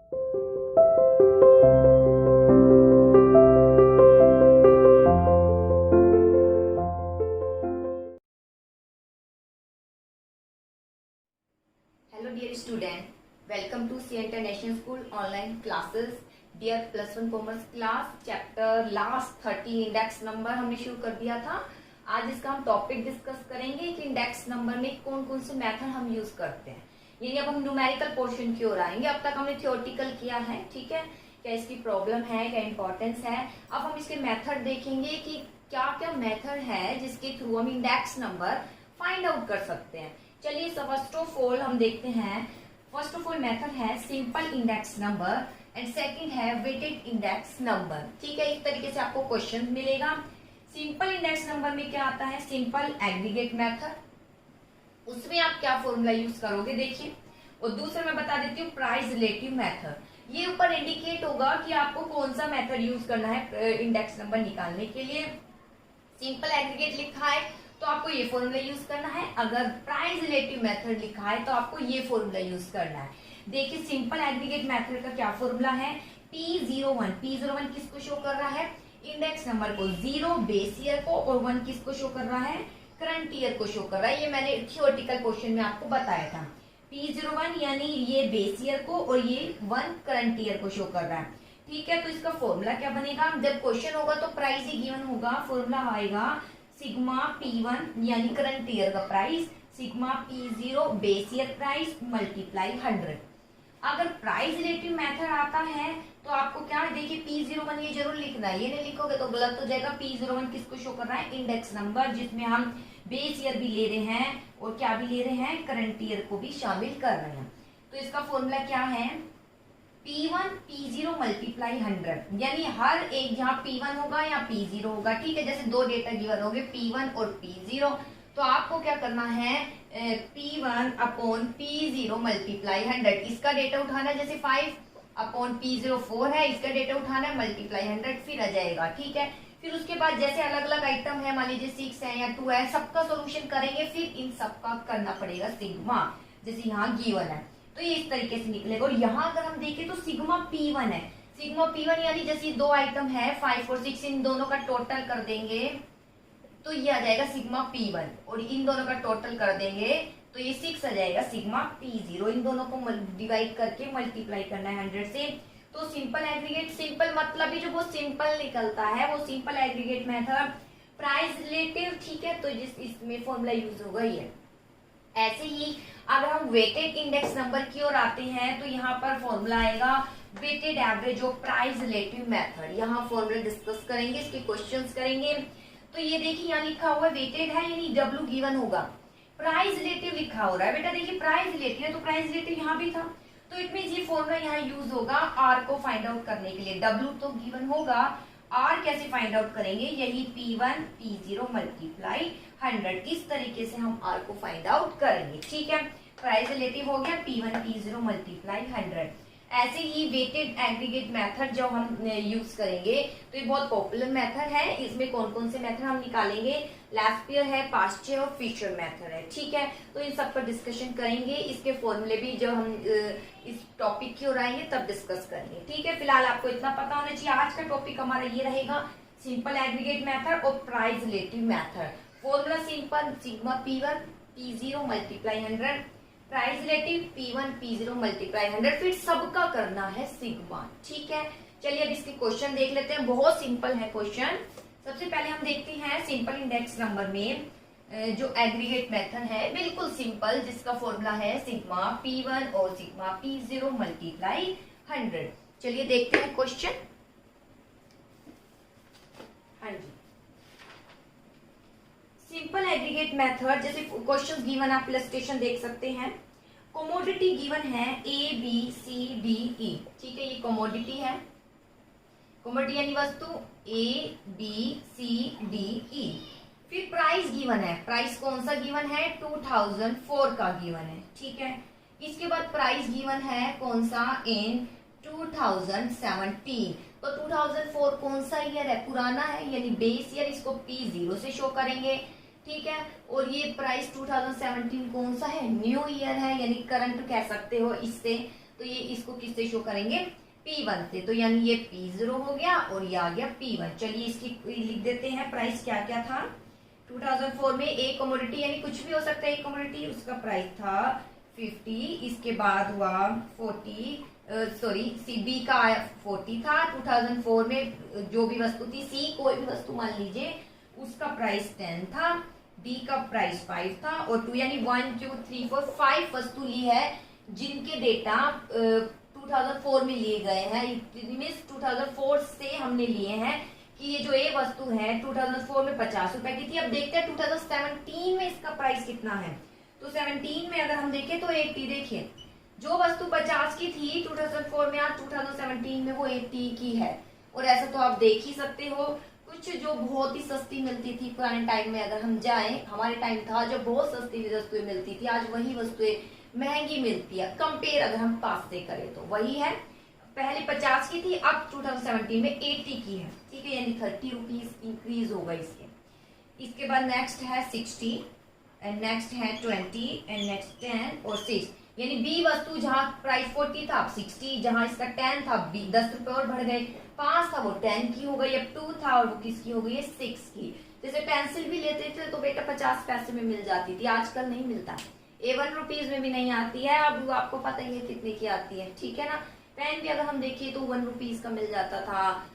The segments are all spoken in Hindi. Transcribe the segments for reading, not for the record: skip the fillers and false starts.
Hello dear student, welcome to C International School online classes. Dear plus one commerce class chapter last 30 index number हमने शुरू कर दिया था। आज इसका हम टॉपिक डिस्कस करेंगे कि इंडेक्स नंबर में कौन कौन से मेथड हम यूज करते हैं। यानी अब हम न्यूमेरिकल पोर्शन की ओर आएंगे। अब तक हमने थियोरेटिकल किया है, ठीक है, क्या इसकी प्रॉब्लम है, क्या इंपॉर्टेंस है। अब हम इसके मेथड देखेंगे कि क्या क्या मेथड है जिसके थ्रू हम इंडेक्स नंबर फाइंड आउट कर सकते हैं। चलिए फर्स्ट ऑफ ऑल हम देखते हैं। फर्स्ट ऑफ ऑल मेथड है simple index number and second है वेटेड इंडेक्स नंबर। ठीक है, इस तरीके से आपको क्वेश्चन मिलेगा। सिंपल इंडेक्स नंबर में क्या आता है, सिंपल एग्रीगेट मेथड, उसमें आप क्या फॉर्मूला यूज करोगे देखिए। और दूसरा मैं बता देती हूँ प्राइस रिलेटिव मेथड। ये ऊपर इंडिकेट होगा कि आपको कौन सा मेथड यूज करना है इंडेक्स नंबर निकालने के लिए। सिंपल एग्रीगेट लिखा है तो आपको ये फॉर्मूला यूज करना है, अगर प्राइस रिलेटिव मेथड लिखा है तो आपको ये फॉर्मूला यूज करना है। देखिए सिंपल एग्रीगेट मेथड का क्या फॉर्मूला है, P01 किसको शो कर रहा है, इंडेक्स नंबर को, 0 बेस ईयर को, और 1 किसको शो कर रहा है, करंट ईयर को शो कर रहा है। ये मैंने थियोरेटिकल क्वेश्चन में आपको बताया था। P01 यानी ये बेस ईयर को और ये 1 करंट ईयर को शो कर रहा है। ठीक है, तो इसका फॉर्मूला क्या बनेगा, जब क्वेश्चन होगा तो प्राइस ही गिवन होगा, फॉर्मूला आएगा सिग्मा P1 यानी करंट ईयर का price, sigma P0 base year price multiply 100। अगर प्राइस रिलेटिव मेथड आता है तो आपको क्या देखिए P01 ये जरूर लिखना है, ये नहीं लिखोगे तो गलत हो जाएगा। P01 किसको शो कर रहा है, इंडेक्स नंबर, जिसमें हम बेस ईयर भी ले रहे हैं और क्या भी ले रहे हैं, करंट ईयर को भी शामिल कर रहे हैं। तो इसका फॉर्मूला क्या है, P1 P0 मल्टीप्लाई 100, यानी हर एक जहाँ P1 होगा या P0 होगा। ठीक है, जैसे दो डेटा गिवन होंगे P1 और P0, तो आपको क्या करना है, P1 अपॉन P0 मल्टीप्लाई 100। इसका डेटा उठाना है, जैसे 5 अपॉन P0 4 है, इसका डेटा उठाना है, मल्टीप्लाई 100 फिर आ जाएगा। ठीक है, फिर उसके बाद जैसे अलग अलग आइटम है, मान लीजिए 6 है या 2 है, सबका सोल्यूशन करेंगे, फिर इन सबका करना पड़ेगा सिग्मा, जैसे यहाँ गिवन है तो ये इस तरीके से निकलेगा। और यहाँ अगर हम देखें तो सिग्मा P1 है, सिग्मा P1 यानी जैसे दो आइटम है 5 और 6, इन दोनों का टोटल कर देंगे तो ये आ जाएगा सिग्मा P1, और इन दोनों का टोटल कर देंगे तो ये 6 आ जाएगा सिग्मा P0। इन दोनों को डिवाइड करके मल्टीप्लाई करना है 100 से। तो सिंपल एग्रीगेट, सिंपल मतलब ही जो वो सिंपल निकलता है वो simple aggregate method. Price relative, ठीक है, तो जिस इसमें फॉर्मूला यूज होगा ये। ऐसे ही अगर हम वेटेड इंडेक्स नंबर की ओर आते हैं तो यहाँ पर फॉर्मूला आएगा weighted average of price relative method. यहाँ फॉर्मूला डिस्कस करेंगे, इसके क्वेश्चंस करेंगे। तो ये देखिए यहाँ लिखा हुआ है वेटेड है यानी W गिवन होगा, प्राइस रिलेटिव लिखा हो रहा है। बेटा देखिए प्राइस रिलेटिव है तो प्राइस रिलेटिव यहाँ भी था, तो इट मींस ये फॉर्मूला यहाँ यूज होगा R को फाइंड आउट करने के लिए। W तो गिवन होगा, R कैसे फाइंड आउट करेंगे, यही P1 P0 मल्टीप्लाई 100, इस तरीके से हम R को फाइंड आउट करेंगे। ठीक है, प्राइस रिलेटिव हो गया, P1 P0 मल्टीप्लाई 100। ऐसे ही वेटेड एग्रीगेट मेथड जब हम यूज करेंगे तो ये बहुत पॉपुलर मेथड है। इसमें कौन कौन से मेथड हम निकालेंगे, लैस्पियर है, पास्चर और फिशर मेथड है। ठीक है, तो इन सब पर डिस्कशन करेंगे, इसके फॉर्मूले भी जब हम इस टॉपिक की ओर आएंगे तब डिस्कस करेंगे। ठीक है, फिलहाल आपको इतना पता होना चाहिए। आज का टॉपिक हमारा ये रहेगा सिंपल एग्रीगेट मेथड और price relative method. Formula simple, sigma P1 P0 multiply 100, price relative P1 P0 multiply 100, फिर सबका करना है सिग्मा। ठीक है, चलिए अब इसके क्वेश्चन देख लेते हैं, बहुत सिंपल है क्वेश्चन। सबसे पहले हम देखते हैं सिंपल इंडेक्स नंबर में जो एग्रीगेट मेथड है बिल्कुल सिंपल, जिसका फॉर्मूला है सिग्मा P1 और सिग्मा P0 मल्टीप्लाई 100। चलिए देखते हैं क्वेश्चन। हाँ जी, सिंपल एग्रीगेट मेथड, जैसे क्वेश्चन गिवन आप इलस्ट्रेशन देख सकते हैं। कमोडिटी गिवन है ABCDE। ठीक है, ये कमोडिटी है, कमोडिटी यानी वस्तु ABCDE। फिर प्राइस गिवन है, प्राइस कौन सा गिवन है, 2004 का गिवन है। ठीक है, इसके बाद प्राइस गिवन है कौन सा, इन 2017। तो 2004 कौन सा ईयर है, पुराना है यानी बेस ईयर, इसको P0 से शो करेंगे। ठीक है, और ये प्राइस 2017 कौन सा है, न्यू ईयर है यानी करंट कह सकते हो इससे। तो ये इसको किससे शो करेंगे, P1 से। तो यानी ये P0 हो गया और ये आ गया P1। चलिए इसकी लिख देते हैं प्राइस क्या क्या था। 2004 में एक कमोडिटी, यानी कुछ भी हो सकता है एक कमोडिटी, उसका प्राइस था 50। इसके बाद हुआ 40, सी बी का 40 था। 2004 में जो भी वस्तु थी, सी कोई भी वस्तु मान लीजिए, उसका प्राइस 10 था। डी का प्राइस 5 था और 2 यानी 1 2 3 4 5 वस्तु ली है जिनके डेटा 2004 में लिए गए हैं। मीन्स 2004 से हमने लिए हैं कि ये जो ए वस्तु है 2004 में 50 रुपए की थी। अब देखते हैं 2017 में इसका प्राइस कितना है। तो 17 में अगर हम देखें तो 80, देखिए जो वस्तु 50 की थी 2004 में, आज 2017 में वो 80 की है। और ऐसा तो आप देख ही सकते हो, कुछ जो बहुत ही सस्ती मिलती थी पुराने टाइम में, अगर हम जाएं, हमारे टाइम था जब बहुत सस्ती वस्तुएं मिलती थी, आज वही वस्तुएं महंगी मिलती है। कंपेयर अगर हम पास से करें तो वही है, पहले 50 की थी, अब 2017 में 80 की है, ठीक है, यानी 30 रुपीज इंक्रीज होगा इसके। इसके बाद नेक्स्ट है 60 एंड नेक्स्ट है 20 एंड नेक्स्ट 10 और 6, यानी बी वस्तु जहां प्राइस 40 था अब 60, जहां इसका 10 था 10 रुपए और बढ़ गए, 5 था वो 10 की हो गई, अब 2 था और वो किसकी हो गई है 6 की। जैसे पेंसिल भी लेते थे तो बेटा 50 पैसे में मिल जाती थी, आजकल नहीं मिलता, 1 रुपीज में भी नहीं आती है, अब आपको पता ही है कितने की आती है, ठीक है ना। पेन भी अगर हम देखिए तो 1 रुपीज का मिल जाता था,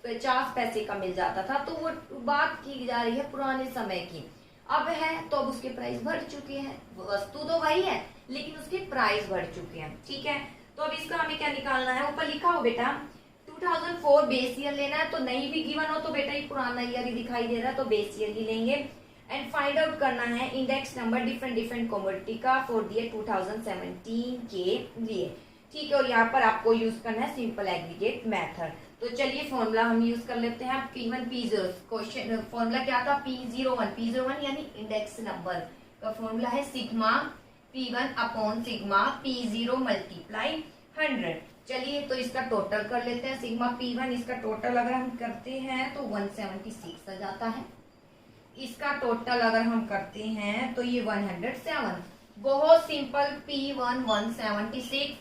50 पैसे का मिल जाता था, तो वो बात की जा रही है पुराने समय की। अब है तो अब उसके प्राइस बढ़ चुके हैं, वस्तु तो वही है लेकिन उसके प्राइस बढ़ चुके हैं, ठीक है। तो अब इसका हमें क्या निकालना है, ऊपर लिखा हो बेटा 2004 बेस ईयर लेना है, तो नहीं भी गिवन हो तो बेटा ये पुराना ईयर ही दिखाई दे रहा है तो बेस ईयर ही लेंगे। एंड फाइंड आउट करना है इंडेक्स नंबर डिफरेंट कमोडिटी का फॉर दिए 2017 के लिए, ठीक है। और यहाँ पर आपको यूज करना है सिंपल एग्रीगेट मेथड। तो चलिए फॉर्मूला हम यूज कर लेते हैं। P1 P0 क्वेश्चन फॉर्मूला क्या था, P01 यानी इंडेक्स नंबर का फॉर्मूला है sigma P1 upon sigma P0 multiply 100। चलिए तो इसका टोटल कर लेते हैं, सिग्मा P1 इसका टोटल अगर हम करते हैं तो 176 आ जाता है, इसका टोटल अगर हम करते हैं तो ये 107। बहुत सिंपल, P1 176,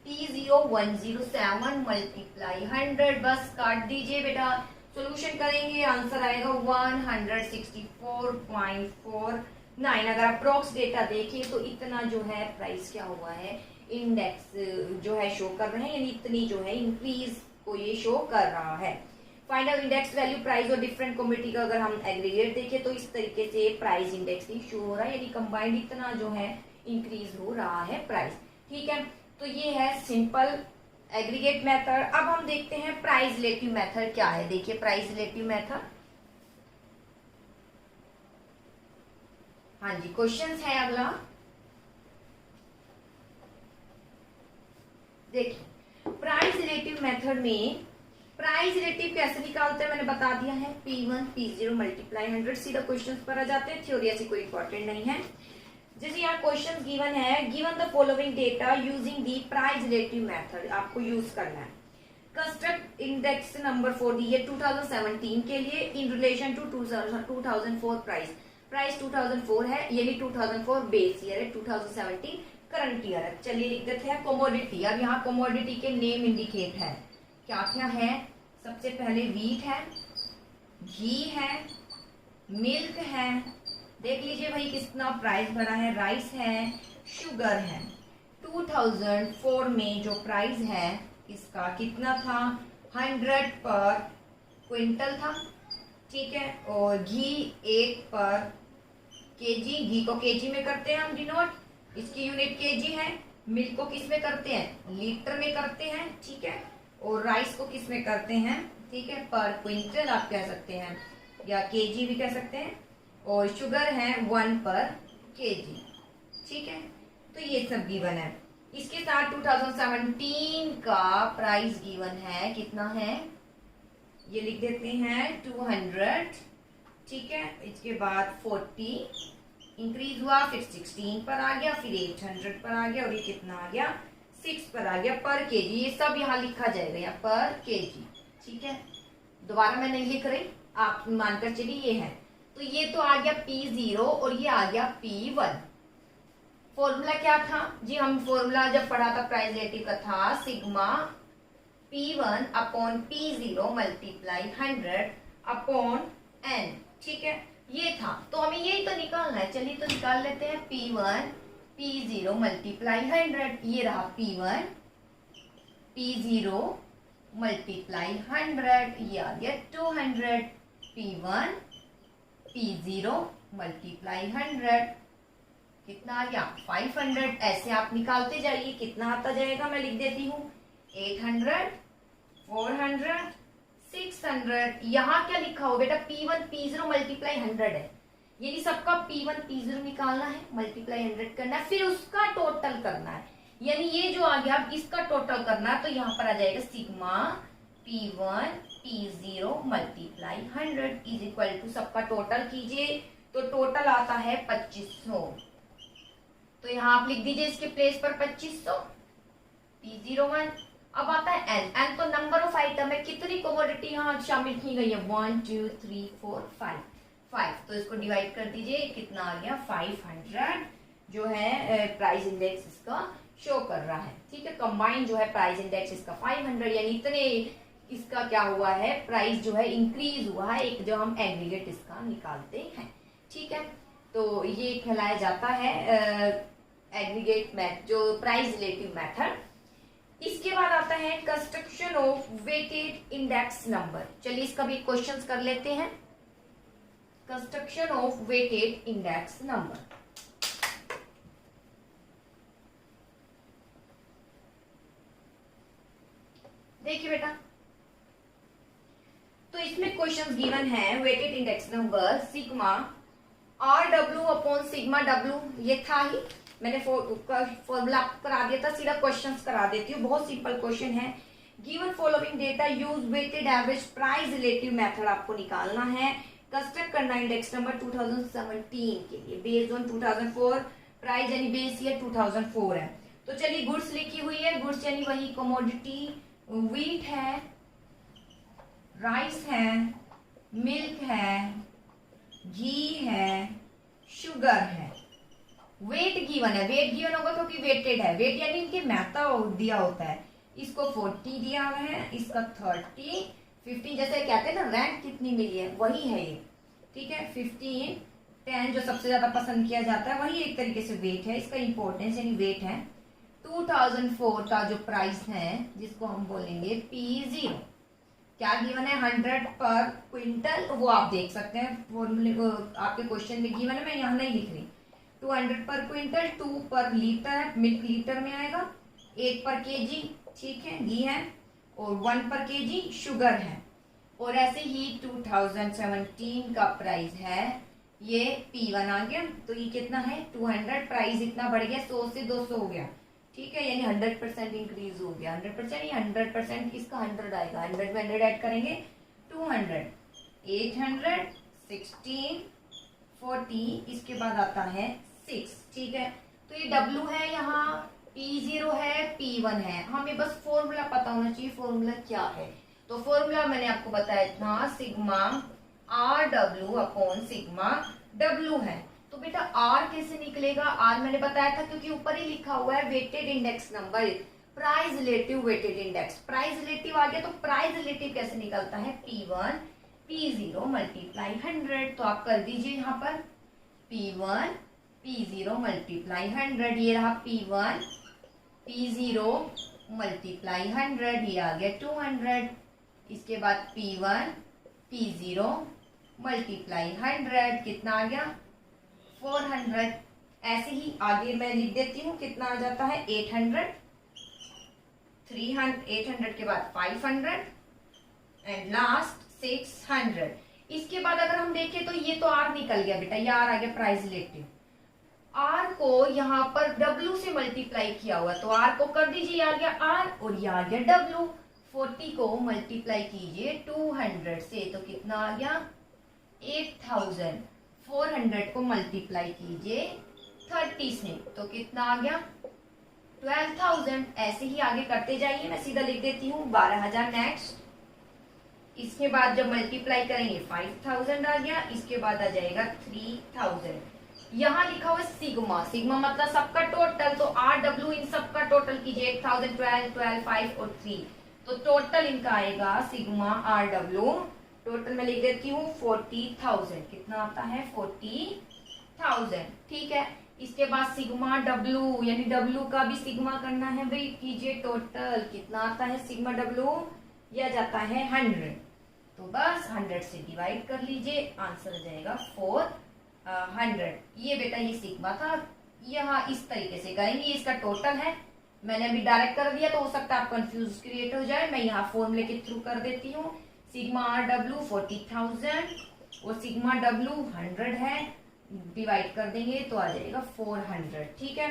P0 107 मल्टीप्लाई 100, बस काट दीजिए बेटा, सॉल्यूशन करेंगे आंसर आएगा 164.49। अगर अप्रोक्स डेटा देखें तो इतना जो है प्राइस क्या हुआ है, इंडेक्स जो है शो कर रहे हैं, यानी इतनी जो है इंक्रीज को ये शो कर रहा है। Find out index value price और डिफरेंट कमोडिटी का अगर हम एग्रीगेट देखें तो इस तरीके से प्राइस इंडेक्स ही शो हो रहा है, यानी कंबाइंड इतना जो है इंक्रीज हो रहा है प्राइस, ठीक है। तो ये है सिंपल एग्रीगेट मेथड। अब हम देखते हैं प्राइस रिलेटिव मेथड क्या है। देखिए प्राइस रिलेटिव मेथड, हाँ जी क्वेश्चंस है अगला। देखिए प्राइस रिलेटिव मेथड में प्राइस रिलेटिव कैसे निकालते हैं मैंने बता दिया है, P1 P0 मल्टीप्लाई 100, सीधा क्वेश्चंस पर आ जाते हैं, थ्योरी ऐसी कोई इंपॉर्टेंट नहीं है। जैसे यहाँ क्वेश्चन गिवन है, given the following data using the price relative method, आपको यूज करना है। Construct index number for the year 2017 के लिए इन रिलेशन टू 2004 प्राइस 2004 है, यानी 2004 बेस ईयर है, 2017 करंट ईयर है। चलिए लिख देते हैं कमोडिटी। अब यहाँ कमोडिटी के नेम इंडिकेट है, क्या क्या है, सबसे पहले व्हीट है, घी है, मिल्क है, देख लीजिए भाई कितना प्राइस भरा है, राइस है, शुगर है। 2004 में जो प्राइस है इसका कितना था, 100 पर क्विंटल था, ठीक है। और घी 1 पर केजी, घी को केजी में करते हैं हम डिनोट, इसकी यूनिट केजी है। मिल्क को किस में करते हैं, लीटर में करते हैं, ठीक है। और राइस को किस में करते हैं, ठीक है, पर क्विंटल आप कह सकते हैं या केजी भी कह सकते हैं। और शुगर है 1 पर केजी, ठीक है। तो ये सब गिवन है। इसके साथ 2017 का प्राइस गिवन है, कितना है ये लिख देते हैं 200, ठीक है। इसके बाद 40 इंक्रीज हुआ, फिर 16 पर आ गया, फिर 800 पर आ गया और ये कितना आ गया 6 पर आ गया पर केजी। ये सब यहाँ लिखा जाएगा यहाँ पर केजी, ठीक है। दोबारा मैं नहीं लिख रही, आप मानकर चलिए ये है। तो ये तो आ गया P0 और ये आ गया P1। फॉर्मूला क्या था जी, हम फॉर्मूला जब पढ़ा था प्राइस रिलेटिव का था sigma P1 upon P0 multiply 100 upon n, ठीक है, ये था। तो हमें यही तो निकालना है, चलिए तो निकाल लेते हैं। P1 P0 मल्टीप्लाई 100, ये रहा P1 P0 मल्टीप्लाई 100, ये आ गया 200। P1 P0 मल्टीप्लाई 100 कितना आ गया 500। ऐसे आप निकालते जाइए, कितना आता जाएगा मैं लिख देती हूँ 800 400 600। यहाँ क्या लिखा हो बेटा, P1 P0 मल्टीप्लाई 100 है, यानी सबका P1 P0 निकालना है, मल्टीप्लाई 100 करना है, फिर उसका टोटल करना है, यानी ये जो आ गया अब इसका टोटल करना है। तो यहाँ पर आ जाएगा sigma P1 P0 multiply 100 is equal to, सबका टोटल कीजिए तो टोटल आता है 2500। तो यहाँ आप लिख दीजिए इसके प्लेस पर 2500 P01। अब आता है n, n तो नंबर ऑफ आइटम है, कितनी कमोडिटी यहाँ शामिल की गई है 1 2 3 4 5। तो इसको डिवाइड कर दीजिए, कितना आ गया 500 जो है प्राइस इंडेक्स इसका शो कर रहा है, ठीक है। कंबाइन जो है प्राइस इंडेक्स इसका 500, यानी इतने इसका क्या हुआ है, प्राइस जो है इंक्रीज हुआ है, एक जो हम एग्रीगेट इसका निकालते हैं, ठीक है। तो ये कहलाया जाता है एग्रीगेट मैथ, जो प्राइस रिलेटिव मेथड। इसके बाद आता है construction of weighted index number. चलिए इसका भी क्वेश्चंस कर लेते हैं। Construction of weighted index number, देखिए बेटा, तो इसमें क्वेश्चंस गिवन है weighted index number sigma RW upon sigma W, ये था ही, मैंने फॉर्मूला आपको करा दिया था, सीधा क्वेश्चंस करा देती हूँ, बहुत सिंपल क्वेश्चन है। Given following data use weighted average price relative method आपको निकालना है, कंस्ट्रक्ट करना इंडेक्स नंबर 2017 के लिए बेस्ड ऑन 2004 प्राइस, यानी बेस ईयर 2004 है। तो चलिए गुड्स लिखी हुई है, गुड्स यानी वही कमोडिटी, व्हीट है, राइस है, मिल्क है, घी है, शुगर है। वेट गिवन है, वेट गिवन होगा क्योंकि वेटेड है, वेट यानी इनके महत्ता दिया होता है, इसको 40 दिया हुआ है, इसका 30 15, जैसे कहते हैं ना रैंक कितनी मिली है वही है ये, ठीक है। 15 10 जो सबसे ज्यादा पसंद किया जाता है वही एक तरीके से वेट है, इसका इंपॉर्टेंस यानी वेट है। 2004 का जो प्राइस है जिसको हम बोलेंगे P0, क्या गिवन है 100 पर क्विंटल, वो आप देख सकते हैं फॉर्मूले आपके क्वेश्चन में गिवन है, मैं यहाँ नहीं लिख रही। 200 पर क्विंटल, 2 पर लीटर, मिल्क लीटर में आएगा, 8 पर केजी, ठीक है, घी है, और 1 पर केजी शुगर है। और ऐसे ही 2017 का प्राइस है ये P1 आ गया, तो ये कितना है 200, प्राइस इतना बढ़ गया 100 से 200 हो गया, ठीक है, यानी 100% इंक्रीज हो गया। 100% या 100% इसका 100 आएगा, 100 में 100 ऐड करेंगे 200, 800, 16, 40, इसके बाद आता है 6, ठीक है। तो ये W है, यहाँ P0 है, P1 है, हमें बस फॉर्मूला पता होना चाहिए, फॉर्मूला क्या है। तो फॉर्मूला मैंने आपको बताया था sigma RW upon sigma W है। तो बेटा R कैसे निकलेगा, R मैंने बताया था क्योंकि ऊपर ही लिखा हुआ है weighted index number, price relative weighted index, price relative आ गया, तो प्राइस रिलेटिव कैसे निकलता है P1 P0 मल्टीप्लाई 100। तो आप कर दीजिए यहाँ पर P1 P0 मल्टीप्लाई 100, ये रहा P1 P0 मल्टीप्लाई 100, ये आ गया 200। इसके बाद P1 P0 मल्टीप्लाई 100 कितना आ गया 400। ऐसे ही आगे मैं लिख देती हूँ कितना आ जाता है 800, 300, 800 के बाद 500 एंड लास्ट 600। इसके बाद अगर हम देखें तो ये तो R निकल गया बेटा, ये R आ गया प्राइस रिलेटिव, R को यहाँ पर W से मल्टीप्लाई किया हुआ, तो R को कर दीजिए, आ गया R और ये आ गया W। 40 को मल्टीप्लाई कीजिए 200 से, तो कितना आ गया 8000। 400 को मल्टीप्लाई कीजिए 30 से, तो कितना आ गया 12000। ऐसे ही आगे करते जाइए, मैं सीधा लिख देती हूँ 12000 नेक्स्ट। इसके बाद जब मल्टीप्लाई करेंगे 5000 आ गया, इसके बाद आ जाएगा 3000। यहाँ लिखा हुआ है सिग्मा, सिग्मा मतलब सबका टोटल, तो आर डब्ल्यू इन सबका टोटल कीजिए, 1000, 12, 12, 5 और 3, तो टोटल इनका आएगा सिग्मा आर डब्ल्यू, टोटल में लिख देती हूँ 40,000, कितना आता है 40,000, ठीक है। इसके बाद सिग्मा डब्ल्यू, यानी डब्ल्यू का भी सिग्मा करना है भाई, कीजिए टोटल, कितना आता है सिग्मा डब्ल्यू, यह जाता है 100, तो बस 100 से डिवाइड कर लीजिए, आंसर आ जाएगा 400। ये बेटा ये सिग्मा था, यहाँ इस तरीके से करेंगे, इसका टोटल है, मैंने अभी डायरेक्ट कर दिया तो हो सकता है आप कंफ्यूज क्रिएट हो जाए, मैं यहाँ फॉर्मूले के थ्रू कर देती हूँ। सिग्मा आर डब्ल्यू 40,000 और सिग्मा डब्ल्यू 100 है, डिवाइड कर देंगे तो आ जाएगा 400, ठीक है।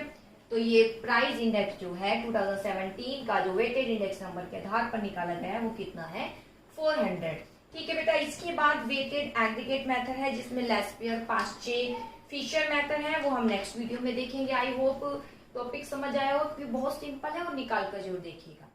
तो ये प्राइस इंडेक्स जो है 2017 का जो वेटेड इंडेक्स नंबर के आधार पर निकाला गया है वो कितना है 400, ठीक है बेटा। इसके बाद वेटेड एग्रीगेट मेथड है जिसमें लेस्पियर, पास्चे, फिशर मेथड है, वो हम नेक्स्ट वीडियो में देखेंगे। आई होप टॉपिक समझ आया हो, क्योंकि बहुत सिंपल है और निकाल कर जरूर देखिएगा।